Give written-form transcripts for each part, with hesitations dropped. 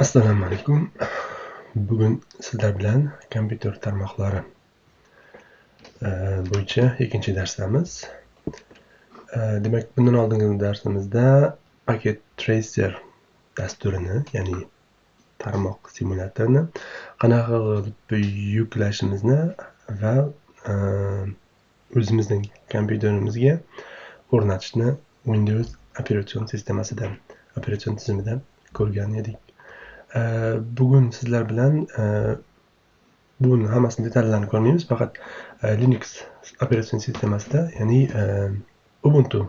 Assalomu alaykum. Bugun sizlar bilan kompyuter tarmoqlari bo'yicha ikkinchi darsdamiz. Demak, bundan oldingi darsimizda Packet Tracer dasturini, ya'ni tarmoq simulyatorni qanaqa qilib yuklashimizni va o'zimizning kompyuterimizga o'rnatishni Windows operatsion tizimida ko'rgan edik. Bugun sizlar bilan buni hammasini detallarni ko'rmaymiz, faqat Linux operatsion sistemasida, ya'ni Ubuntu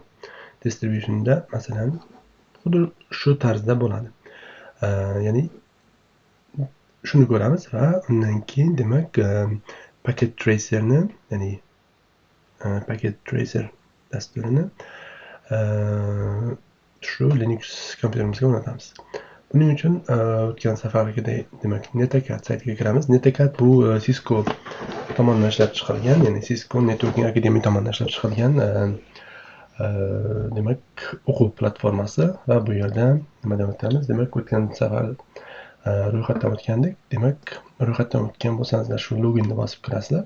distributionida masalan xuddi shu tarzda bo'ladi. Ya'ni shuni ko'ramiz va undan keyin demak Packet Tracerni, ya'ni Packet Tracer dasturini shu Linux kompyuterimizga o'rnatamiz. Buning uchun o'tgan safargidek demak Netacad saytiga kiramiz. Netacad bu Cisco tomonidan ishlab chiqarilgan, ya'ni Cisco Networking Academy tomonidan ishlab chiqarilgan demak o'quv platformasi va bu yerda nima deb o'tamiz? Demak, o'tgan safar ro'yxatdan o'tgandik. Demak, ro'yxatdan o'tgan bo'lsangizlar shu loginni bosib kirasizlar.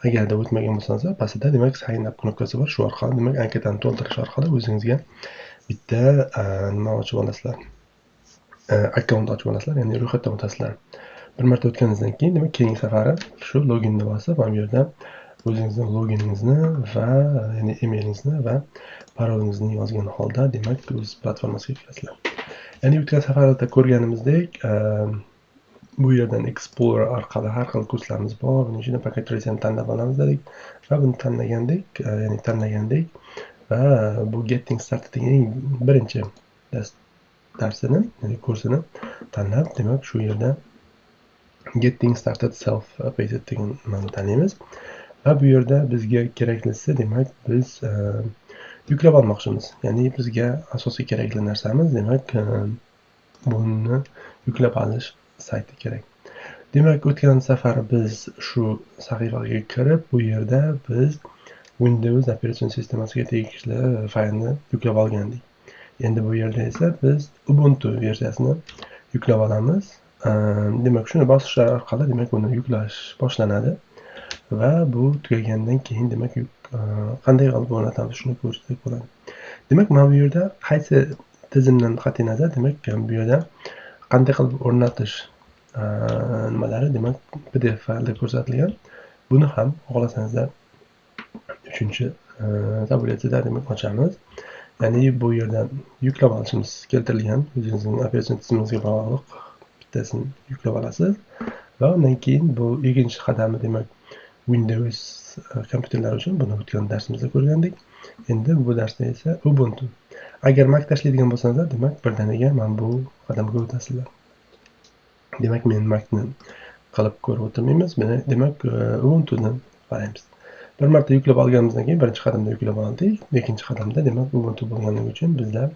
Agarda o'tmagan bo'lsangizlar, pastda demak sign up knopkasi bor. Shu orqali demak anketani to'ldirish orqali o'zingizga bitta nima ochib olasizlar. Akkaunt ochib olasizlar, ya'ni ro'yxatdan o'tasizlar. Bir marta o'tganingizdan keyin demak keyingi safari shu loginni bosib, mana bu yerda o'zingizning loginingizni va ya'ni emailingizni va parolingizni yozgan holda demak o'z platformasiga kirasizlar. Ya'ni o'tgan safarda ko'rganimizdek bu yerdan Explorer orqali har xil kurslarimiz bor. Buning ichida Packet Tracerni tanlab olamiz dedik va buni tanlagandik va bu Getting Started degan birinchi darsini, ya'ni kursini tanlab, demak shu yerda Getting Started Self-Paced degan nimani tanlaymiz va bu yerda bizga keraklisi demak biz yuklab olmoqchimiz. Ya'ni bizga asosiy kerakli narsamiz demak buni yuklab olish sayti kerak. Demak, o'tgan safar biz shu sahifaga kirib, bu yerda biz Windows operatsion sistemasiga tegishli faylni yuklab olgandik. Endi bu yerda esa biz Ubuntu versiyasini yuklab olamiz. Demak, shuni bosishlar orqali demak uni yuklash boshlanadi va bu tugagandan keyin demak qanday qilib o'rnatamiz shuni ko'rsak bo'ladi. Demak, mana bu yerda qaysi tizimdan qat'iy nazar demak bu yerda qanday qilib o'rnatish nimalari demak PDF faylda ko'rsatilgan. Buni ham xohlasangizlar 3-tabletida demak ochamiz. Ya'ni bu yerda yuklab olishimiz keltirilgan, o'zingizning operatsion tizimingizga bog'liq bittasini yuklab olasiz va undan keyin bu ikkinchi qadami demak Windows kompyuterlar uchun buni o'tgan darsimizda ko'rgandik. Endi bu darsda esa Ubuntu. Agar Mac tashlaydigan bo'lsangizlar, demak birdaniga mana bu qadamga o'tasizlar. Demak, men Macni qilib ko'rib o'tirmaymiz. Demak, Ubuntudan qaraymiz. Bir marta yuklab olganimizdan keyin birinchi qadamda yuklab oldik. Ikkinchi qadamda demak Ubuntu bo'lganligi uchun bizlar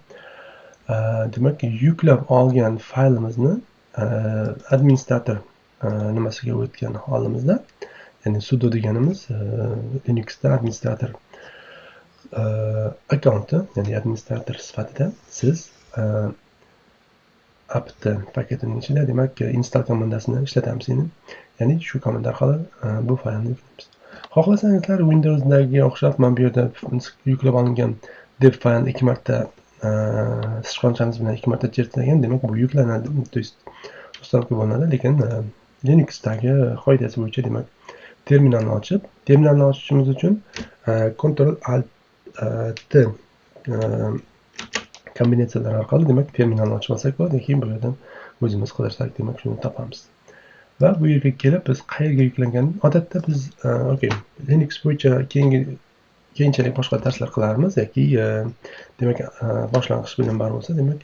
demak yuklab olgan faylimizni administrator nimasiga o'tgan holimizda, ya'ni sudo deganimiz Linuxda administrator akkaunti, ya'ni administrator sifatida siz apt paketining ichida demak install komandasini ishlatamiz. Ya'ni shu komanda orqali bu faylni yuklaymiz. Xohlasangizlar Windowsdagi o'xshab mana bu yerda yuklab olingan dev faylni 2 marta sichqonchamiz bilan 2 marta chertlagan, demak bu yuklanadi, to есть uстановка bo'linadi. Lekin Linuxdagi qoidasi bo'yicha demak terminalni ochishimiz uchun Ctrl Alt T kombinatsiyalar orqali demak terminalni ochib olsak bo'ladi. Keyin bu yerdan o'zimiz qidirsak demak shuni topamiz. Va bu yerga kelib biz qayerga yuklanganini odatda biz Linux bo'yicha keyinchalik boshqa darslar qilarmiz yoki demak boshlang'ich bilimlar bo'lsa demak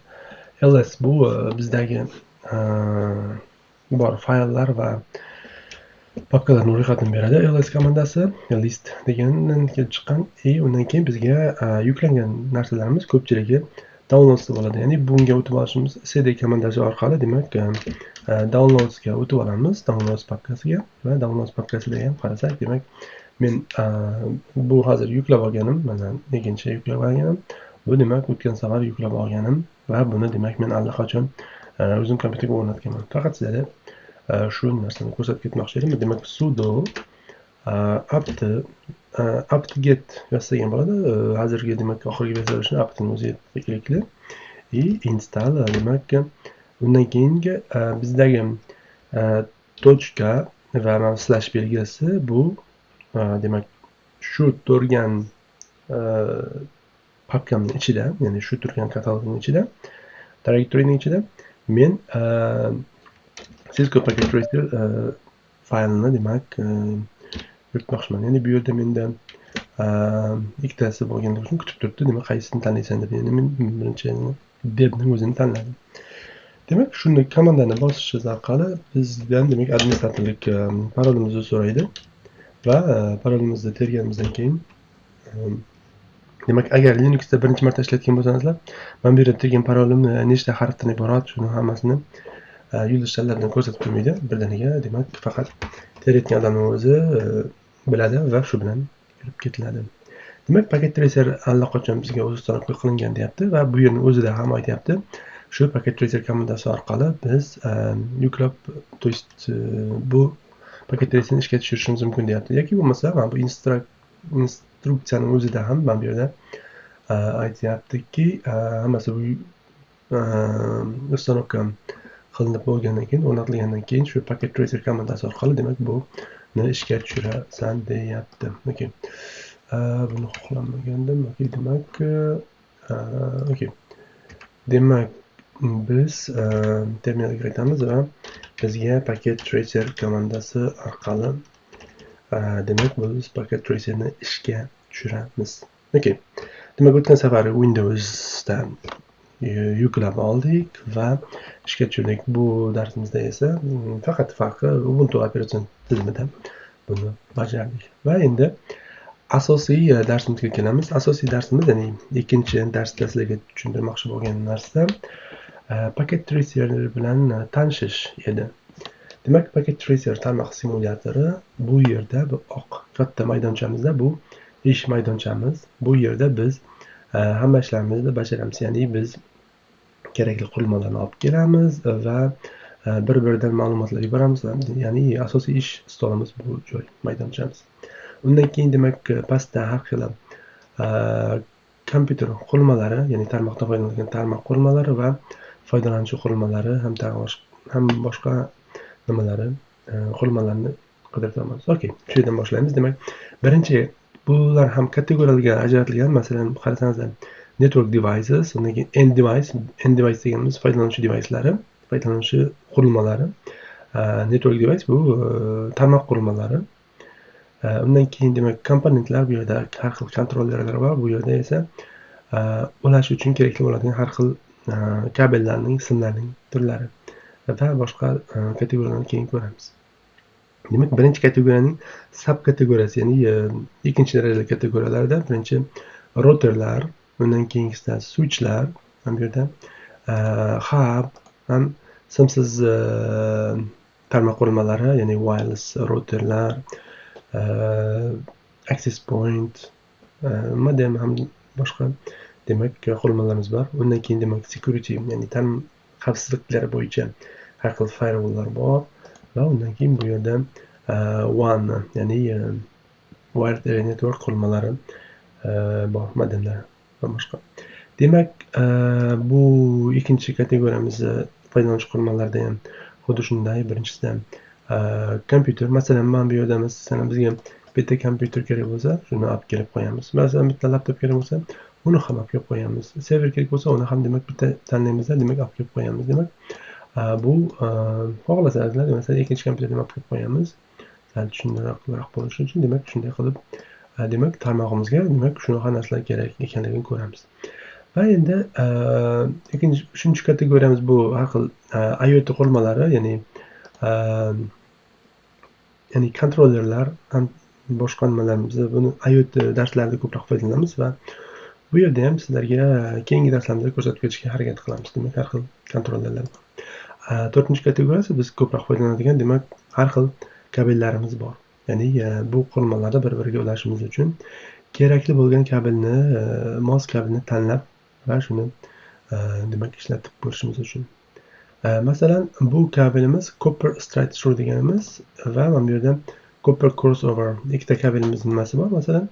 ls bu bizdagi bor fayllar va papkalarni ro'yxatini beradi. ls komandasi list degandan kelib chiqqan. Undan keyin bizga yuklangan narsalarimiz ko'pchiligi downloads bo'ladi. Ya'ni bunga o'tib olishimiz cd komandasi orqali demak downloadsga o'tib olamiz, downloads papkasiga va downloads papkasida ham qarasak demak men bu hozir yuklab olganim, mana ikkinchi yuklab olganim. Bu demak o'tgan safar yuklab olganim va buni demak men allaqachon o'zim kompyuterga o'rnatganman. Faqat sizlarga shu narsani ko'rsatib ketmoqchi edim. Demak, sudo apt-get yozsagan bo'ladi. Hozirgi demak oxirgi versiyani apt-ni o'ziga tegishli. Install demak undan keyingi bizdagi tochka va slash belgisi bu demak shu turgan papkamning ichida, ya'ni shu turgan katalogning ichida, directoryning ichida men Cisco Packet Tracer faylini demak yuritmoqchiman. Ya'ni bu yerda menda ikkitasi bo'lganligi uchun kutib turibdi. Demak, qaysisini tanlaysan deb. Ya'ni men birinchi debning o'zini tanladim. Demak, shuni komandani bosishingiz orqali bizdan demak administratorlik parolimizni so'raydi va parolimizni terganimizdan keyin demak, agar Linuxda birinchi marta ishlatgan bo'lsangizlar, men bu yerda tergan parolim nechta harfdan iborat, shuni hammasini yulduzchalardan ko'rsatib qo'ymaydi. Birdaniga demak faqat terayotgan odamning o'zi biladi va shu bilan kirib ketiladi. Demak, Packet Tracer allaqachon bizga o'z ustanobga qilingan deyapti va bu yerning o'zida ham aytyapti. Shu Packet Tracer komandasi orqali biz yuklab, to есть bu Packet Tracerni ishga tushirishimiz mumkin deyapti. Yoki bo'lmasa, mana bu instruksiyaning o'zida ham mana bu yerda aytyaptiki, hammasi bu ustanobga qilinib bo'lgandan keyin, o'rnatilgandan keyin shu Packet Tracer komandasi orqali demak buni ishga tushirasan deyapti. Okay. Buni xohlamagandim. Okay, demak demak biz terminalga qaytamiz va bizga Packet Tracer komandasi orqali demak biz Packet Tracerni ishga tushiramiz. Okay. Demak, o'tgan safar Windowsda yuklab oldik va ishga tushirdik. Bu darsimizda esa faqat farqi Ubuntu operatsion tizimida buni bajardik. Va endi asosiy darsimizga kelamiz. Asosiy darsimiz, ya'ni ikkinchi darsda sizlarga tushuntirmoqchi bo'lgan narsa Packet Tracer bilan tanishish edi. Demak, Packet Tracer tarmoq simulyatori bu yerda, bu oq katta maydonchamizda, bu ish maydonchamiz. Bu yerda biz hamma ishlarimizni bajaramiz. Ya'ni biz kerakli qurilmalarni olib kelamiz va bir-biridan ma'lumotlar yuboramiz. Ya'ni asosiy ish stolimiz bu joy, maydonchamiz. Undan keyin demak pastda har xil kompyuter qurilmalari, ya'ni tarmoqdan foydalanadigan tarmoq qurilmalari va foydalanuvchi qurilmalari ham boshqa nimalari qurilmalarni qidiramiz. Okay, shu yerdan boshlaymiz. Demak, birinchi bular ham kategoriyalarga ajratilgan. Masalan, qarasangizlar, network devices, undan keyin end device deganimiz foydalanuvchi devicelari, foydalanuvchi qurilmalari. Network device bu tarmoq qurilmalari. Undan keyin demak komponentlar, bu yerda har xil kontrollerlar bor. Bu yerda esa ulash uchun kerakli bo'ladigan har xil kabellarning ismlarining turlari va boshqa kategoriyalarni keyin ko'ramiz. Demak, birinchi kategoriyaning subkategoriyasi, ya'ni ikkinchi darajali kategoriyalarda birinchi routerlar, undan keyingisi switchlar, ham bu yerda hub, ham simsiz tarmoq qurilmalari, ya'ni wireless routerlar, access point, modem ham boshqa demak qurilmalarimiz bor. Undan keyin demak security, ya'ni xavfsizliklar bo'yicha har xil firewalllar bor va undan keyin bu yerda WAN, ya'ni wired area network qurilmalari bor, modemlar va boshqa. Demak, bu ikkinchi kategoriyamizni foydalanuvchi qurilmalarda ham xuddi shunday. Birinchisi kompyuter. Masalan, mana bu yerda bizga bitta kompyuter kerak bo'lsa, shuni olib kelib qo'yamiz. Masalan, bitta laptop kerak bo'lsa, uni ham olib kelib qo'yamiz. Server kerak bo'lsa, uni ham demak bitta tanlaymiz, demak olib kelib qo'yamiz. Demak, bu xohlasangizlar, masalan, ikkinchi kompyuterni olib kelib qo'yamiz. Sal tushunarliroq bo'lishi uchun, demak, shunday qilib demak tarmog'imizga demak shunaqa narsalar kerak ekanligini ko'ramiz. Va endi uchinchi kategoriyamiz bu har xil IoT qurilmalari, ya'ni kontrollerlar ham boshqa nimalarimiz. Buni IoT darslarida ko'proq foydalanamiz va bu yerda ham sizlarga keyingi darslarimizda ko'rsatib ketishga harakat qilamiz. Demak, har xil kontrollerlar. To'rtinchi kategoriyasi biz ko'proq foydalanadigan, demak, har xil kabellarimiz bor. Ya'ni bu qurilmalarda bir-biriga ulashimiz uchun kerakli bo'lgan kabelni, mos kabelni tanlab va shuni demak ishlatib ko'rishimiz uchun. Masalan, bu kabelimiz copper straight through deganimiz va mana bu yerda copper crossover ikkita kabelimizning nimasi bor. Masalan,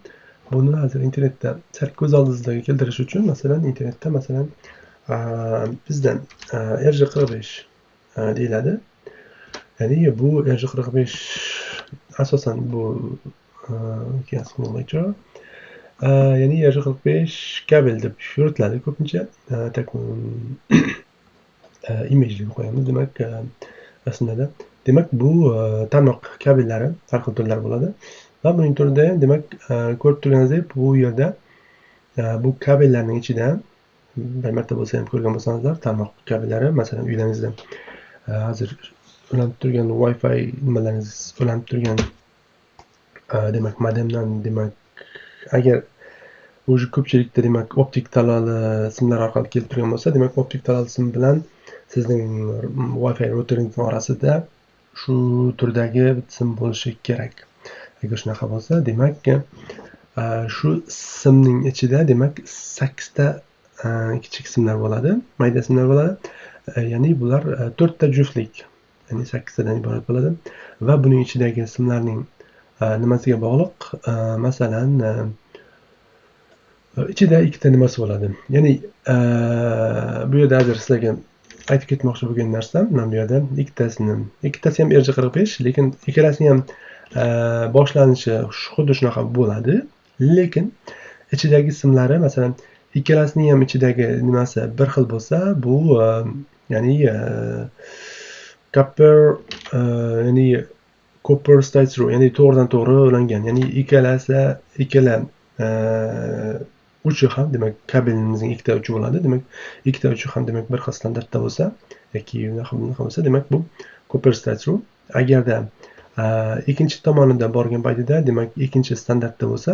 buni hozir internetda sal ko'z oldingizga keltirish uchun, masalan, internetda masalan bizdan RJ45 deyiladi. Ya'ni bu RJ45 asosan bu ya'ni RJ45 kabel deb yuritiladi ko'pincha. Image deb qo'yamiz. Demak, aslida demak bu tarmoq kabellari har xil turlar bo'ladi va buning turida ham demak ko'rib turganingizdek bu yerda bu kabellarning ichida bir marta bo'lsa ham ko'rgan bo'lsangizlar, tarmoq kabellari, masalan, uylaringizda hozir ulanib turgan Wi-Fi nimalaringiz ulanib turgan demak modemdan demak agar уже ko'pchilikda demak optik taloli simlar orqali kelib turgan bo'lsa, demak optik talol sim bilan sizning Wi-Fi routering orasida shu turdagi sim bo'lishi kerak. Agar shunaqa bo'lsa, demak shu simning ichida demak 8 ta kichik simlar bo'ladi, mayda simlar bo'ladi. Ya'ni bular 4 ta juftlik, ya'ni 8 tadan iborat bo'ladi va buning ichidagi simlarning nimasiga bog'liq? Masalan, ichida ikkita nimasi bo'ladi. Ya'ni bu yerda hozir sizlarga aytib ketmoqchi bo'lgan narsam, mana bu yerda ikkitasi ham RJ45, lekin ikkalasining ham boshlanishi xuddi shunaqa bo'ladi, lekin ichidagi simlari, masalan, ikkalasining ham ichidagi nimasi bir xil bo'lsa, bu ya'ni copper straight through, ya'ni to'g'ridan to'g'ri ulangan, ya'ni ikkala uchi ham, demak kabelimizning ikkita uchi bo'ladi. Demak, ikkita uchi ham demak bir xil standartda bo'lsa yoki bunaqa bo'lsa, demak bu copper straight through. Agarda ikkinchi tomonida borgan paytida, demak ikkinchi standartda bo'lsa,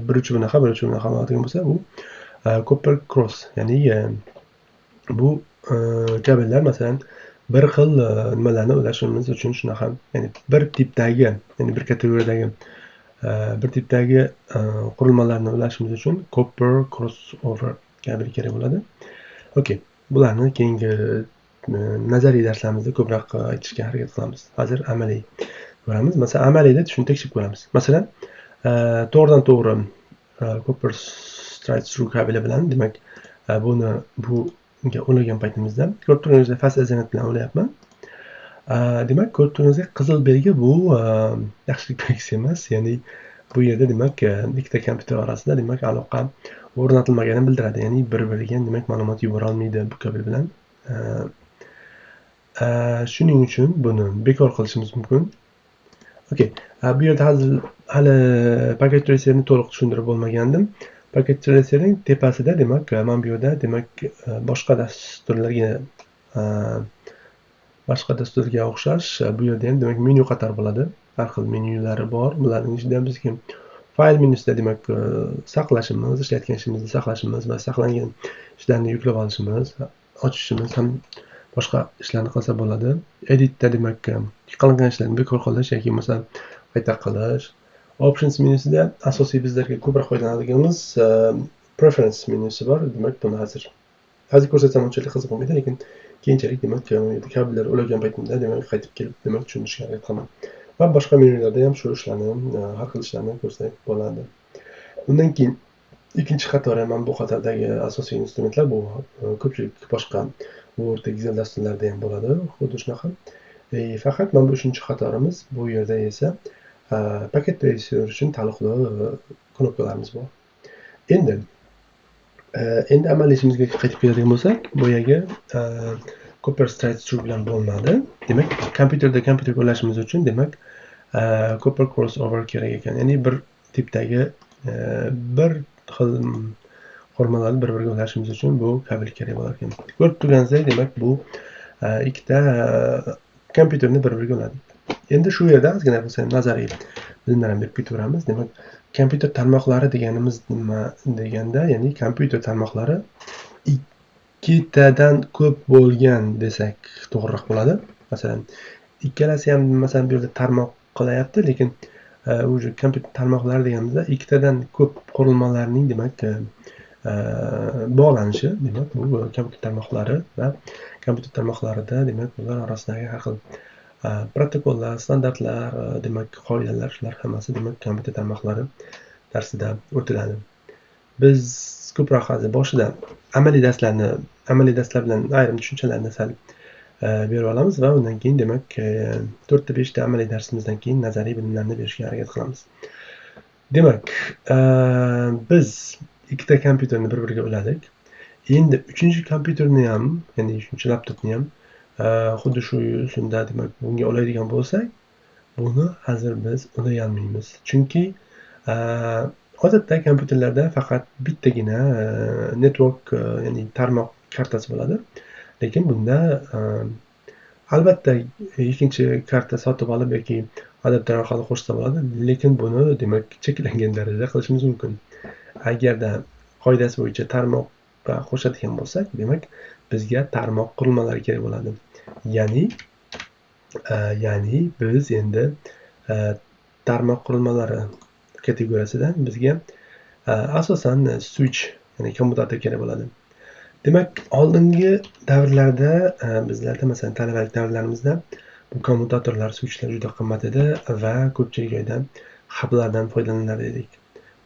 bir uchi bunaqa, bir uchi bunaqa bo'ladigan bo'lsa, bu copper cross, ya'ni bu kabellar masalan bir xil nimalarni ulashimiz uchun shunaqa, ya'ni bir tipdagi, ya'ni bir kategoriyadagi bir tipdagi qurilmalarni ulashimiz uchun copper crossover kabel kerak bo'ladi. Okey, bularni keyingi nazariy darslarimizda ko'proq aytishga harakat qilamiz. Hozir amaliy ko'ramiz. Masalan, amaliyda shuni tekshirib ko'ramiz. Masalan, to'g'ridan to'g'ri copper straight through kabeli bilan demak bunga ulagan paytimizda ko'rib turganingizdek fast ethernet bilan ulayapman. Demak, ko'rib turganingizdek qizil belgi bu yaxshilik belgisi emas. Ya'ni bu yerda demak ikkita kompyuter orasida demak aloqa o'rnatilmaganini bildiradi. Ya'ni bir-biriga demak ma'lumot yubora olmaydi bu kabel bilan. Shuning uchun buni bekor qilishimiz mumkin. Okey, bu yerda hali paket tracerni to'liq tushuntirib bo'lmagandim. Paket tracerning tepasida demak mana bu yerda demak boshqa dasturga o'xshash bu yerda ham demak menyu qator bo'ladi. Har xil menyulari bor. Bularning ichida bizga fayl menyusida demak saqlashimiz, ishlayotgan ishimizni saqlashimiz va saqlangan ishlarni yuklab olishimiz, ochishimiz ham boshqa ishlarni qilsa bo'ladi. Editda demak qilingan ishlarni bekor qilish yoki masalan qayta qilish. Options menyusida asosiy bizlarga ko'proq foydalanadiganimiz preference menyusi bor. Demak, buni hozir ko'rsatsam unchalik qiziq bo'lmaydi, lekin keyinchalik demak kabellar ulagan paytimda demak qaytib kelib demak tushunishga harakat qilaman. Va boshqa menyularda ham shu ishlarni, har xil ishlarni ko'rsak bo'ladi. Undan keyin ikkinchi qatori ham bu qatordagi asosiy instrumentlar bu ko'pchilik boshqa Word, Excel dasturlarida ham bo'ladi, xuddi shunaqa. Faqat mana bu 3-qatorimiz, bu yerda esa paket tracer uchun taalluqli knopkalarimiz bor. Endi amaliy ishimizga qaytib keladigan bo'lsak, bu yerga copper straight through bilan bo'lmadi. Demak, kompyuterga ulashimiz uchun demak copper crossover kerak ekan. Ya'ni bir tipdagi bir xil qurilmalarni bir-biriga ulashimiz uchun bu kabel kerak bo'lar ekan. Ko'rib turganingizdek, demak bu ikkita kompyuterni bir-biriga uladik. Endi shu yerda ozgina bo'lsa nazariy bilimlarni berib ketaveramiz. Demak, kompyuter tarmoqlari deganimiz nima deganda, ya'ni kompyuter tarmoqlari ikkitadan ko'p bo'lgan desak to'g'riroq bo'ladi. Masalan, ikkalasi ham masalan bu yerda tarmoq qilyapti, lekin kompyuter tarmoqlari deganimizda ikkitadan ko'p qurilmalarning demak bog'lanishi, demak bu kompyuter tarmoqlari va kompyuter tarmoqlarida demak ular orasidagi har xil protokollar, standartlar, demak qoidalar, shular hammasi demak kompyuter tarmoqlari darsida o'tiladi. Biz ko'proq hozir boshida amaliy darslar bilan ayrim tushunchalarni sal berib olamiz va undan keyin demak 4-5 ta amaliy darsimizdan keyin nazariy bilimlarni berishga harakat qilamiz. Demak, biz ikkita kompyuterni bir-biriga uladik. Endi 3-chi kompyuterni ham, ya'ni 3-chi laptopni ham xuddi shu usulda demak bunga ulaydigan bo'lsak, buni hozir biz ulay olmaymiz. Chunki odatda kompyuterlarda faqat bittagina network, ya'ni tarmoq kartasi bo'ladi. Lekin bunda albatta ikkinchi karta sotib olib yoki adapter orqali qo'shsa bo'ladi. Lekin buni demak cheklangan darajada qilishimiz mumkin. Agarda qoidasi bo'yicha tarmoqqa qo'shadigan bo'lsak, demak bizga tarmoq qurilmalari kerak bo'ladi. Ya'ni biz endi tarmoq qurilmalari kategoriyasidan bizga asosan switch, ya'ni kommutator kerak bo'ladi. Demak, oldingi davrlarda bizlarda masalan talabalik davrlarimizda bu kommutatorlar, switchlar juda qimmat edi va ko'pchilik joyda hublardan foydalanar edik.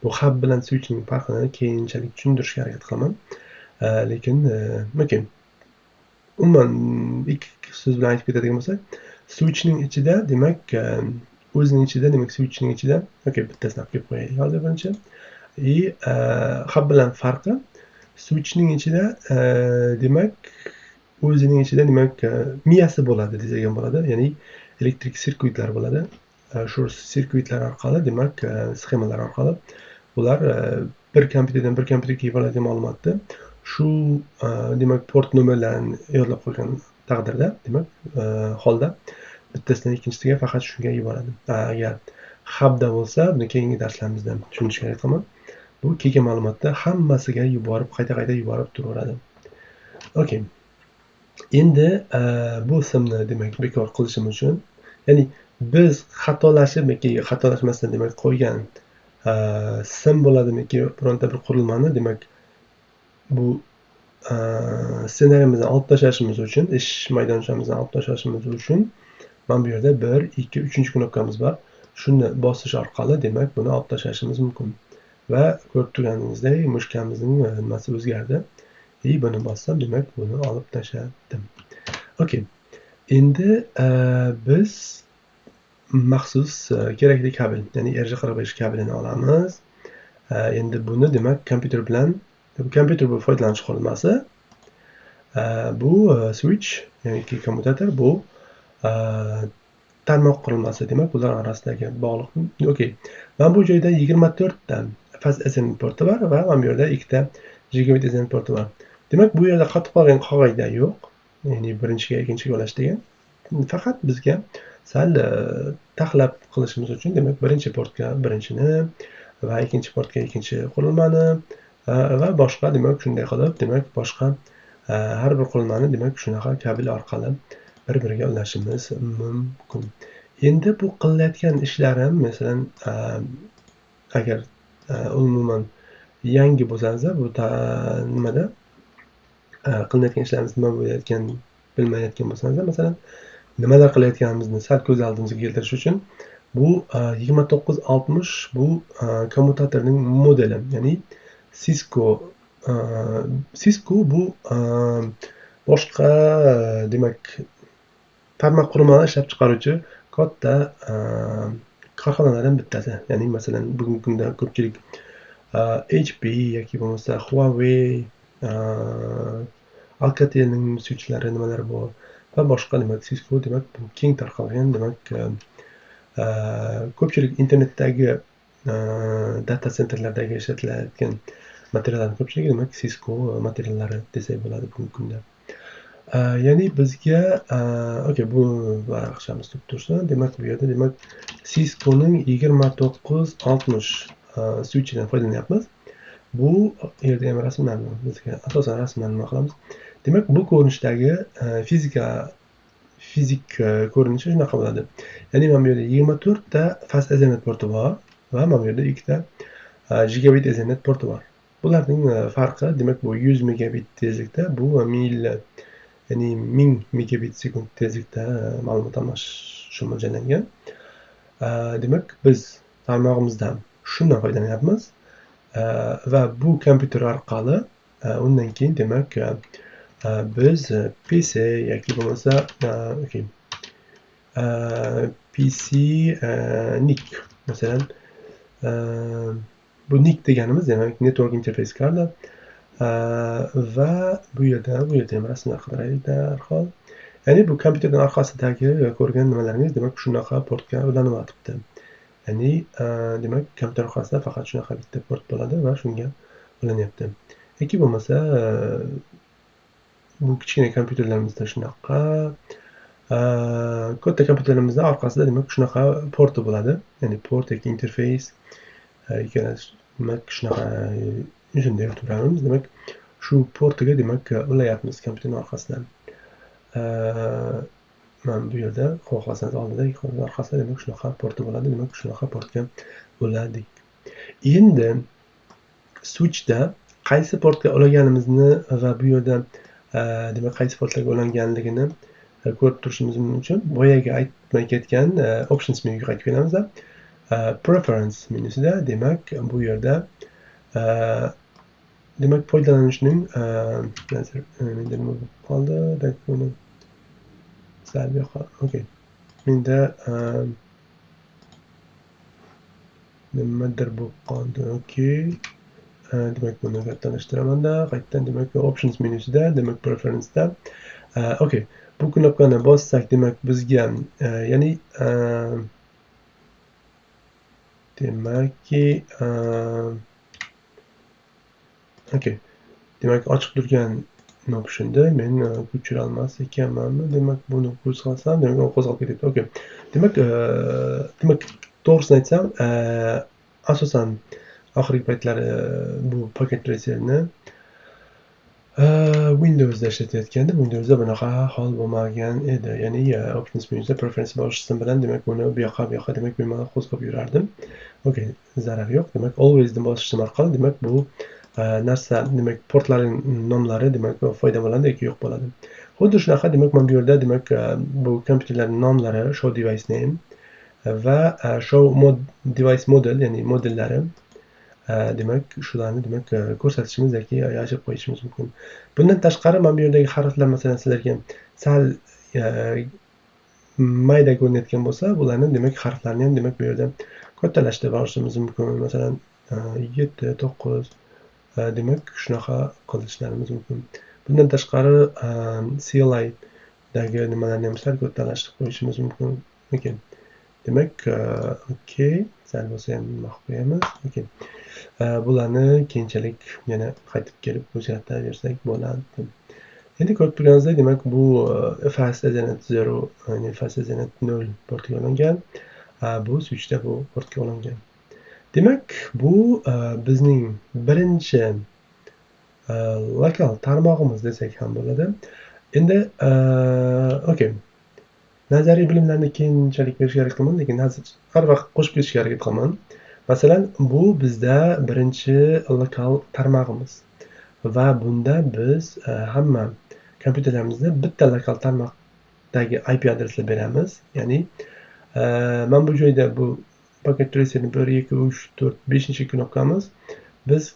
Bu hub bilan switchning farqini keyinchalik tushuntirishga harakat qilaman. Lekin umuman ikki so'z bilan aytib ketadigan bo'lsak, switchning ichida demak o'zining ichida demak switchning ichida bittasini olib kelib qo'yaylik hozir birinchi. Hub bilan farqi switchning ichida demak o'zining ichida demak miyasi bo'ladi desak ham bo'ladi, ya'ni elektrik sirkuitlar bo'ladi. Shu sirkuitlar orqali demak sxemalar orqali ular bir kompyuterdan bir kompyuterga yuboriladigan ma'lumotni shu demak port nomerlarini yodlab qo'ygan taqdirda demak holda bittasidan ikkinchisiga faqat shunga yuboradi. Agar hubda bo'lsa, buni keyingi darslarimizda tushunishga harakat qilaman. Bu kelgan ma'lumotni hammasiga yuborib, qayta yuborib turaveradi. Endi bu simni demak bekor qilishimiz uchun, ya'ni biz xatolashmasdan demak qo'ygan sim bo'ladimiki bironta bir qurilmani demak bu ssenariyimizdan olib tashlashimiz uchun, ish maydonchamizdan olib tashlashimiz uchun mana bu yerda 1, 2, 3-chi knopkamiz bor. Shuni bosish orqali demak buni olib tashlashimiz mumkin. Va ko'rib turganingizdek, mushkamizning nimasi o'zgardi. Buni bossam demak buni olib tashladim. Endi biz maxsus kerakli kabel, ya'ni RJ45 kabelini olamiz. Endi buni demak kompyuter bu foydalanish qurilmasi. Bu switch, ya'ni kommutator, bu tarmoq qurilmasi, demak ular orasidagi bog'liq. Mana bu joyda 24 ta fast Ethernet porti bor va mana bu yerda 2 ta gigabit Ethernet porti bor. Demak bu yerda qotib qolgan qoida yo'q. Ya'ni birinchiga ikkinchiga ulash degan. Faqat bizga sal taxlab qilishimiz uchun demak birinchi portga birinchini va ikkinchi portga ikkinchi qurilmani va boshqa demak shunday qilib demak boshqa har bir qurilmani demak shunaqa kabel orqali bir-biriga ulashimiz mumkin. Endi bu qilayotgan ishlarim masalan agar umuman yangi bo'lsangiz, bu nimada qilayotgan ishlarimiz nima bo'layotgan bilmayotgan bo'lsangiz, masalan nimalar qilayotganimizni sal ko'z oldimizga keltirish uchun bu 2960 bu kommutatorning modeli, ya'ni Cisco bu boshqa demak tarmoq qurilmalari ishlab chiqaruvchi katta korxonalardan bittasi. Ya'ni masalan bugungi kunda ko'pchilik HP yoki bo'lmasa Huawei, Alcatel'ning switchlari nimalar bor va boshqa demak Cisco demak bu keng tarqalgan demak ko'pchilik internetdagi data sentrlardagi ishlatilayotgan materiallarning ko'pchiligi demak Cisco materiallari desak bo'ladi bugungi kunda. Ya'ni bizga bu varaqchamiz tursin. Demak bu yerda demak Cisco'ning 2960 switchidan foydalanyapmiz. Bu yerda ham rasmlarni bizga asosan rasmlarni nima qilamiz? Demak bu ko'rinishdagi fizik ko'rinishi shunaqa bo'ladi. Ya'ni mana bu yerda 24 ta fast Ethernet porti bor va mana bu yerda 2 ta gigabit Ethernet porti bor. Bularning farqi, demak bu 100 megabit tezlikda, bu 1000 ya'ni 1000 megabit sekund tezlikda ma'lumot almashishga mo'ljallangan. Demak biz tarmog'imizdan shundan foydalanyapmiz va bu kompyuter orqali undan keyin demak biz PC yoki bo'lmasa PC NIC masalan bu NIC deganimiz demak network interface card va bu yerda ham rasmlar qidiraylik darhol. Ya'ni bu kompyuterning orqasidagi ko'rgan nimalaringiz demak shunaqa portga ulanyapti. Ya'ni demak kompyuter orqasida faqat shunaqa bitta port bo'ladi va shunga ulanyapti. Yoki bo'lmasa bu kichkina kompyuterlarimizda shunaqa katta kompyuterlarimizda orqasida demak shunaqa porti bo'ladi. Ya'ni port yoki interface demak shunaqa yuzini yuritamiz. Demak shu portiga demak ulayapmiz kompyuterning orqasidan. Mana bu yerda xohlasangiz oldida orqasida demak shunaqa porti bo'ladi. Demak shunaqa portga uladik. Endi switchda qaysi portga ulaganimizni va bu yerda demak qaysi portlarga ulanganligini ko'rib turishimiz uchun boyagi aytmay ketgan options menyuga qaytib kelamiz. Preference menyusida demak bu yerda demak foydalanishning menda nima bo'lib qoldi? Okay. Menda nimadir bo'lib qoldi. Okay. Demak buni kattalashtiramanda qaytadan demak options menyusida demak preference'da okay. Bu knopkani bossak demak bizga ya'ni demakki okay. Demak ochiq turgan optionda men ko'chira olmas ekanmanmi? Demak buni qo'zg'atsam demak u qo'zg'alib ketadi. Okay. Demak to'g'risini aytsam asosan oxirgi paytlari bu Pocket Tracer'ni Windows'da ishlatayotganda Windows'da bunaqa hol bo'lmagan edi. Ya'ni options menyusida preference bosishim bilan demak buni bu yoqqa demak bemalol qo'zg'ab yurardim. Okay, zarar yo'q. Demak always'ni bosishim orqali demak bu narsa demak portlarning nomlari demak foyda bo'ladi yoki yo'q bo'ladi. Xuddi shunaqa demak mana bu yerda demak bu kompyuterlarning nomlari show device name va show device model ya'ni modellari demak shularni demak ko'rsatishimiz yoki yozib qo'yishimiz mumkin. Bundan tashqari mana bu yerdagi harflar masalan sizlarga sal mayda ko'rinayotgan bo'lsa, bularni demak harflarni ham demak bu yerda kattalashtirib olishimiz mumkin. Masalan 7, 9 demak shunaqa qilishlaringiz mumkin. Bundan tashqari CLI dagi nimalarni ham sal kattalashtirib qo'yishimiz mumkin. Okay. Demak okay, sal bo'lsa ham qo'yamiz. Okay. Bularni keyinchalik yana qaytib kelib o'zgartiraversak bo'ladi. Endi ko'rib turganingizdek demak bu fast ethernet 0 ya'ni fast ethernet 0 portiga ulangan. Bu switchda bu portga ulangan. Demak bu bizning birinchi lokal tarmog'imiz desak ham bo'ladi. Endi okay. Nazariy bilimlarni keyinchalik berishga harakat qilaman, lekin har vaqt qo'shib ketishga harakat qilaman. Masalan, bu bizda birinchi lokal tarmog'imiz va bunda biz hamma kompyuterlarimizda bitta lokal tarmoqdagi IP adresni beramiz. Ya'ni mana bu joyda bu Pocket Tracer'ning 1 2 3 4 5-knopkamiz. Biz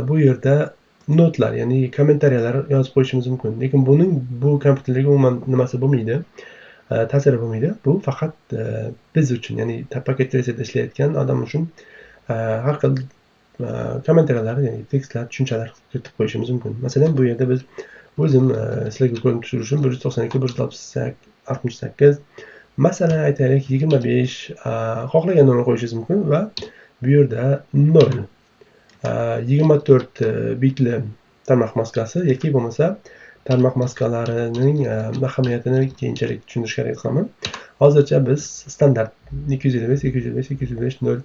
bu yerda notlar, ya'ni kommentariyalar yozib qo'yishimiz mumkin. Lekin bu kompyuterlarga umuman nimasi bo'lmaydi. Ta'siri bo'lmaydi. Bu faqat biz uchun, ya'ni Pocket Tracer'da ishlayotgan odam uchun har xil kommentariyalar, ya'ni tekstlar, tushunchalar kiritib qo'yishimiz mumkin. Masalan, bu yerda biz o'zim sizlarga ko'rinib turish uchun 192.168 masalan aytaylik 25 xohlagan nomni qo'yishingiz mumkin va bu yerda 0 24 bitli tarmoq maskasi yoki bo'lmasa tarmoq maskalarining ahamiyatini keyinchalik tushuntirishga harakat qilaman. Hozircha biz standart 255.255.255.0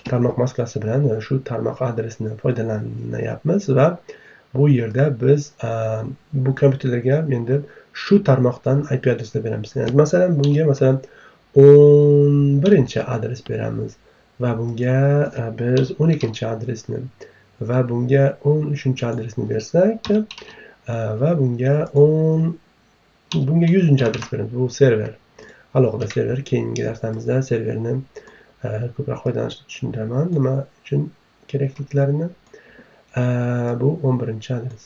tarmoq maskasi bilan shu tarmoq adresini foydalanyapmiz va bu yerda biz bu kompyuterlarga endi shu tarmoqdan IP adresni beramiz. Yani masalan bunga masalan 11 adres beramiz va bunga biz 12 adresni va bunga 13 adresni bersak va bunga 100 adres beramiz. Bu server. Alohida server. Keyingi darslarimizda serverni ko'proq foydalanishni tushuntiraman. Nima uchun kerakliklarini. Bu 11 adres.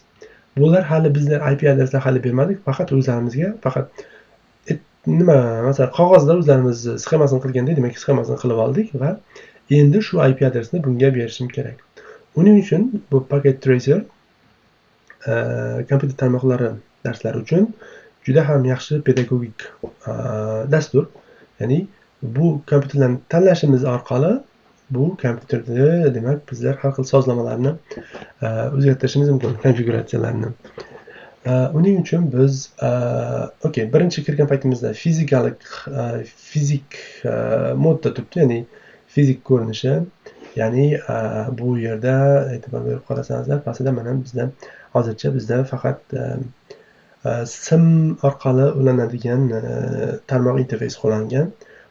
Bular hali bizlar IP adreslar hali bermadik. Faqat o'zlarimizga nima, masalan, qog'ozda o'zlarimiz sxemasini qilganda, demak, sxemasini qilib oldik va endi shu IP adresni bunga berishim kerak. Uning uchun bu Packet Tracer kompyuter tarmoqlari darslari uchun juda ham yaxshi pedagogik dastur. Ya'ni bu kompyuterlarni tanlashimiz orqali bu kompyuterda demak bizlar har xil sozlamalarni o'zgartirishimiz mumkin, konfiguratsiyalarni. Uning uchun biz birinchi kirgan paytimizda fizik modda turibdi, ya'ni fizik ko'rinishi. Ya'ni bu yerda e'tibor berib qarasanizlar, pastida mana bizda hozircha faqat sim orqali ulanadigan tarmoq interfeysi qo'llangan.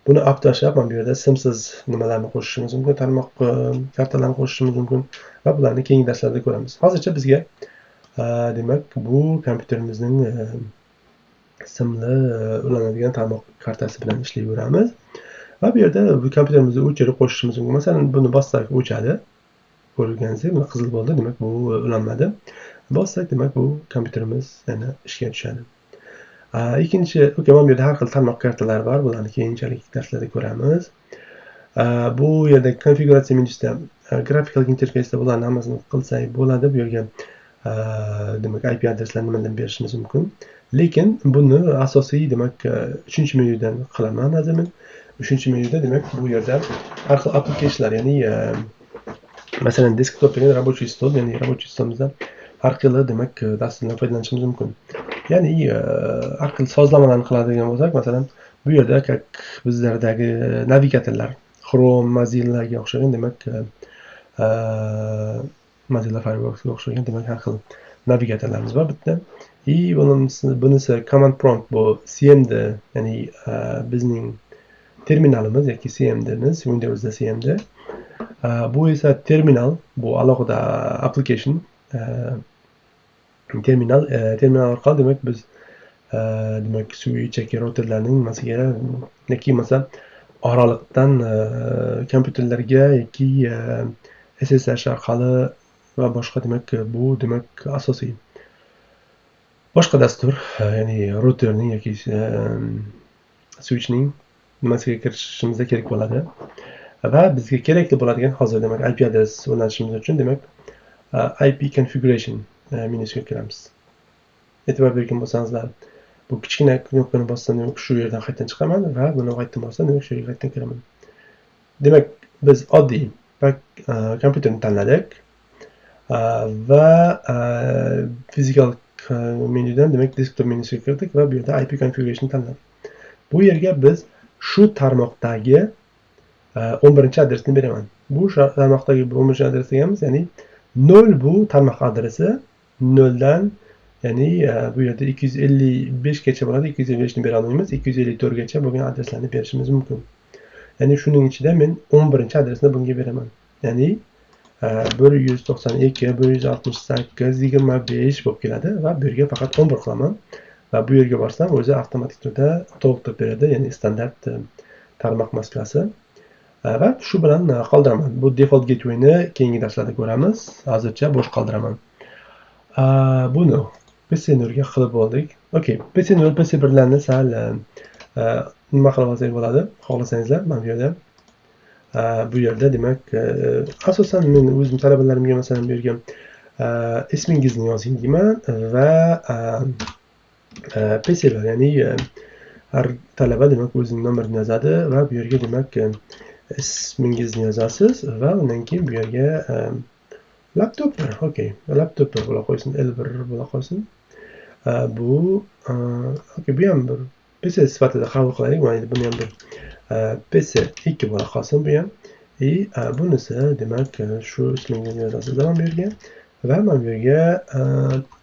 Buni olib tashlab, mana bu yerda simsiz nimalarni qo'shishimiz mumkin, tarmoq kartalarni qo'shishimiz mumkin va bularni keyingi darslarda ko'ramiz. Hozircha bizga demak bu kompyuterimizning simli ulanadigan tarmoq kartasi bilan ishlayveramiz. Va bu yerda bu kompyuterimizni o'chirib qo'shishimiz mumkin. Masalan, buni bossak o'chadi. Ko'rganingizdek, buni qizil bo'ldi, demak bu ulanmadi. Bossak, demak bu kompyuterimiz yana ishga tushadi. Ikkinchi, mana bu yerda har xil tarmoq kartalari bor. Bularni keyinchalik darslarda ko'ramiz. Bu yerda konfiguratsiya menusida grafik interfeysda bularni hammasini qilsak bo'ladi. Bu yerga demak IP adreslarini nimadan berishimiz mumkin. Lekin buni asosiy demak 3-menyudan qilaman azimin. 3-menyuda demak bu yerda har xil applicationlar, ya'ni masalan desktopdagi рабочий stol, ya'ni рабочий stolmizda har xil demak dasturlardan foydalanishimiz mumkin. Ya'ni har xil sozlamalarni qiladigan bo'lsak, masalan, bu yerda bizlardagi navigatorlar Chrome, Mozillaga o'xshagan, demak Mozilla Firefoxga o'xshagan, demak har xil navigatorlarimiz bor bitta. Bunisi command prompt, bu CMD, ya'ni bizning terminalimiz yoki CMD'miz, Windowsda CMD. Bu esa terminal, bu alohida application. Terminal orqali demak biz demak switch yoki routerlarning nimasiga yoki masalan oraliqdan kompyuterlarga yoki SSH orqali va boshqa, demak bu demak asosiy boshqa dastur, ya'ni routerning yoki switchning nimasiga kirishimizda kerak bo'ladi. Va bizga kerakli bo'ladigan hozir demak IP adres o'rnatishimiz uchun demak IP configuration menyusiga kiramiz. E'tibor bergan bo'lsangizlar, bu kichkina knopkani bossam demak shu yerdan qaytadan chiqaman va buni qaytadan bossam demak shu yerga qaytadan kiraman. Demak biz oddiy kompyuterni tanladik va physical menyudan demak desktop menyusiga kirdik va bu yerda IP configuration tanladik. Bu yerga biz shu tarmoqdagi 11-adresni beraman. Bu tarmoqdagi 11-adres degamiz, ya'ni 0 bu tarmoq adresi, 0dan ya'ni bu yerda 255 gacha bo'ladi. 255 ni bera olmaymiz. 254 gacha bo'lgan adreslarni berishimiz mumkin. Ya'ni shuning ichida men 11-adresni bunga beraman. Ya'ni 192, 168, 25 bo'lib keladi va bu yerga faqat 11 qilaman va bu yerga borsam o'zi avtomatik turda to'ldirib beradi, ya'ni standart tarmoq maskalasi. Va shu bilan qoldiraman. Bu default gatewayni keyingi darslarda ko'ramiz. Hozircha bo'sh qoldiraman. Buni PC0 ga qilib bo'ldik. PC0, PC1larni sal nima qilib olsak bo'ladi, xohlasangizlar. Mana bu yerda demak asosan men o'zim talabalarimga masalan bu yerga ismingizni yozing deyman va PC1, ya'ni har talaba demak o'zining nomerini yozadi va bu yerga demak ismingizni yozasiz va undan keyin bu yerga laptoplar, laptoplar bo'la qo'ysin, L1 bo'la qo'ysin. Bu bu ham bir PC sifatida qabul qilaylik. Mayli, buni ham bir PC2 bo'la qolsin bu ham. Bunisi demak shu ismingizni yozasiz mana bu yerga va mana bu yerga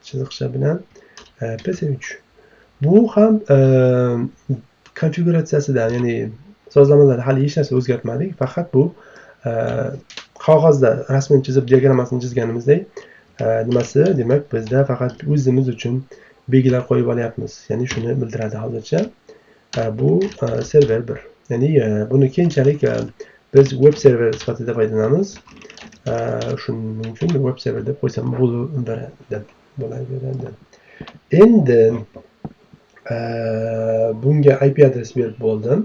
chiziqcha bilan PC3. Bu ham konfiguratsiyasida, ya'ni sozlamalarda hali hech narsa o'zgartmadik. Faqat bu qog'ozda rasmini chizib diagrammasini chizganimizdek nimasi demak bizda faqat o'zimiz uchun belgilar qo'yib olyapmiz, ya'ni shuni bildiradi hozircha. Bu server 1, ya'ni buni keyinchalik biz web server sifatida foydalanamiz. Shuning uchun web server deb qo'ysam bo'laveradi. Endi bunga IP adres berib bo'ldim.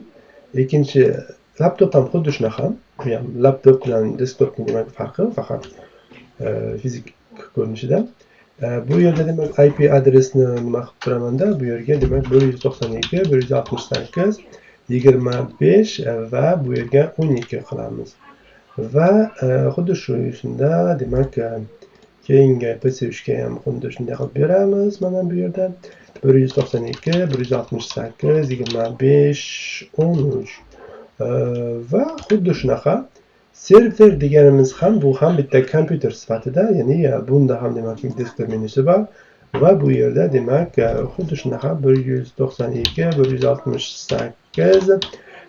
Ikkinchi laptop ham xuddi shunaqa. Bu ham laptop bilan desktopning demak farqi faqat fizik ko'rinishida. Bu yerda demak IP adresni nima qilib turamanda, bu yerga demak 192 168 25 va bu yerga 12 qilamiz. Va xuddi shunda demak keyingi PC3 ga ham xuddi shunday qilib beramiz. Mana bu yerda 192 168 25 13 va xuddi shunaqa server deganimiz ham bu ham bitta kompyuter sifatida, ya'ni bunda ham demak desktop menyusi bor va bu yerda demak xuddi shunaqa 192 168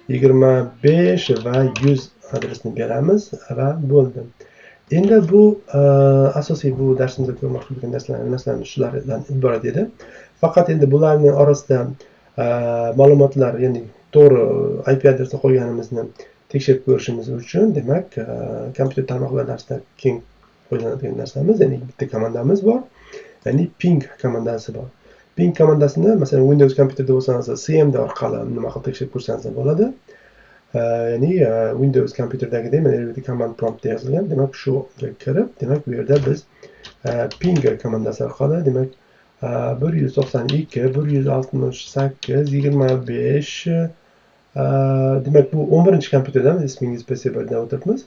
25 va 100 adresni beramiz va bo'ldi. Endi bu asosiy bu darsimizda ko'rmoqchi bo'lgan narsalar shulardan iborat edi. Faqat endi bularning orasida ma'lumotlar, ya'ni to'g'ri IP adresni qo'yganimizni tekshirib ko'rishimiz uchun demak kompyuter tarmoqlar darsida keng foydalanadigan narsamiz, ya'ni bitta komandamiz bor, ya'ni ping komandasi bor. Ping komandasini masalan Windows kompyuterda bo'lsangiz cmd orqali nima qilib tekshirib ko'rsangiz bo'ladi. Ya'ni Windows kompyuterdagidek mana bu yerda command prompt yozilgan. Demak shuga kirib, demak bu yerda biz ping komandasi orqali demak 192 168 25 demak bu 11-kompyuterdan ismingiz PC1 dan o'tibmiz.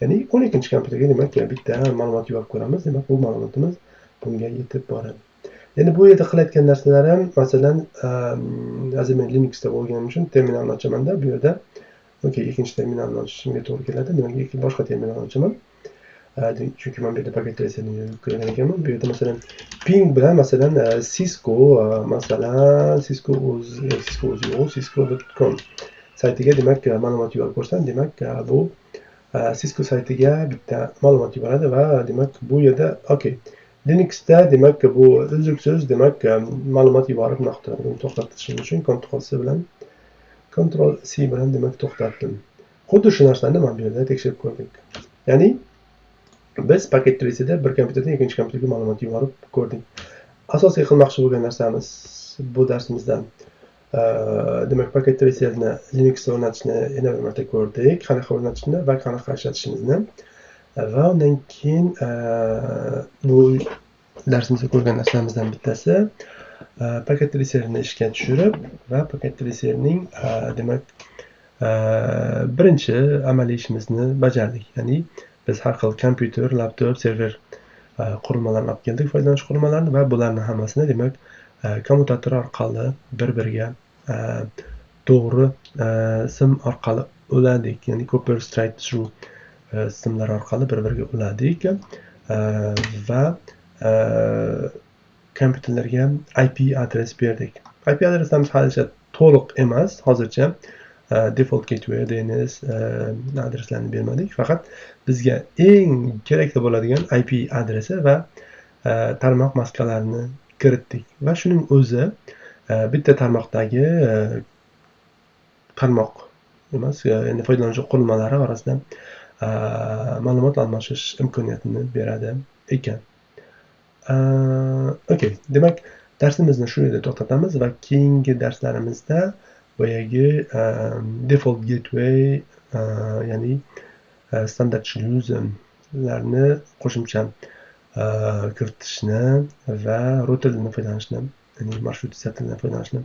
Ya'ni 12-kompyuterga demak bitta ma'lumot yuborib ko'ramiz. Demak bu ma'lumotimiz bunga yetib boradi. Endi bu yerda qilayotgan narsalarim masalan hozir men Linuxda bo'lganim uchun terminalni ochamanda. Bu yerda ikkinchi terminalni ochishimga to'g'ri keladi. Demak boshqa terminalni ochaman. Chunki men bu yerda paket tracerni ko'rgan ekanman. Bu yerda masalan ping bilan masalan Cisco masalan cisco.com saytiga demak ma'lumot yuborib ko'rsam, demak bu Cisco saytiga bitta ma'lumot yuboradi va demak bu yerda Linuxda demak bu uzluksiz demak ma'lumot yuborib to'xtatishim uchun Ctrl C bilan demak to'xtatdim. Xuddi shu narsani mana bu yerda tekshirib ko'rdik. Ya'ni biz paket tracerda bir kompyuterdan ikkinchi kompyuterga ma'lumot yuborib ko'rdik. Asosiy qilmoqchi bo'lgan narsamiz bu darsimizda demak paket tracerni Linuxda o'rnatishni yana bir marta ko'rdik, qanaqa o'rnatishni va qanaqa ishlatishimizni. Va undan keyin bu darsimizda ko'rgan narsalarimizdan bittasi paket tracerni ishga tushirib va paket tracerning demak birinchi amaliy ishimizni bajardik. Ya'ni biz har xil kompyuter, laptop, server qurilmalarni olib keldik, foydalanish qurilmalarini va bularning hammasini demak kommutator orqali bir-biriga to'g'ri sim orqali uladik. Ya'ni copper straight through simlar orqali bir-biriga uladik va kompyuterlarga IP adres berdik. IP adreslarimiz halicha to'liq emas, hozircha default gateway, DNS adreslarni bermadik. Faqat bizga eng kerakli bo'ladigan IP adresi va tarmoq maskalarini kiritdik. Va shuning o'zi bitta tarmoqdagi tarmoq emas, ya'ni foydalanuvchi qurilmalari orasida ma'lumot almashish imkoniyatini beradi ekan. Demak darsimizni shu yerda to'xtatamiz va keyingi darslarimizda boyagi default gateway ya'ni standard shlyuzlarni qo'shimcha kiritishni va routerdan foydalanishni, ya'ni marshrutisatdan foydalanishni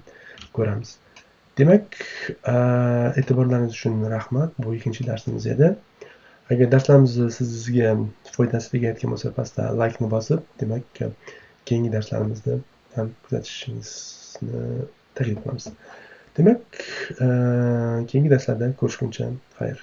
ko'ramiz. Demak, e'tiborlaringiz uchun rahmat. Bu ikkinchi darsimiz edi. Agar darslarimiz sizga foydasi tegayotgan bo'lsa, pastda like ni bosib, demak, keyingi darslarimizni ham kuzatishingizni taklif qilamiz. Demak, keyingi darslarda ko'rishguncha xayr.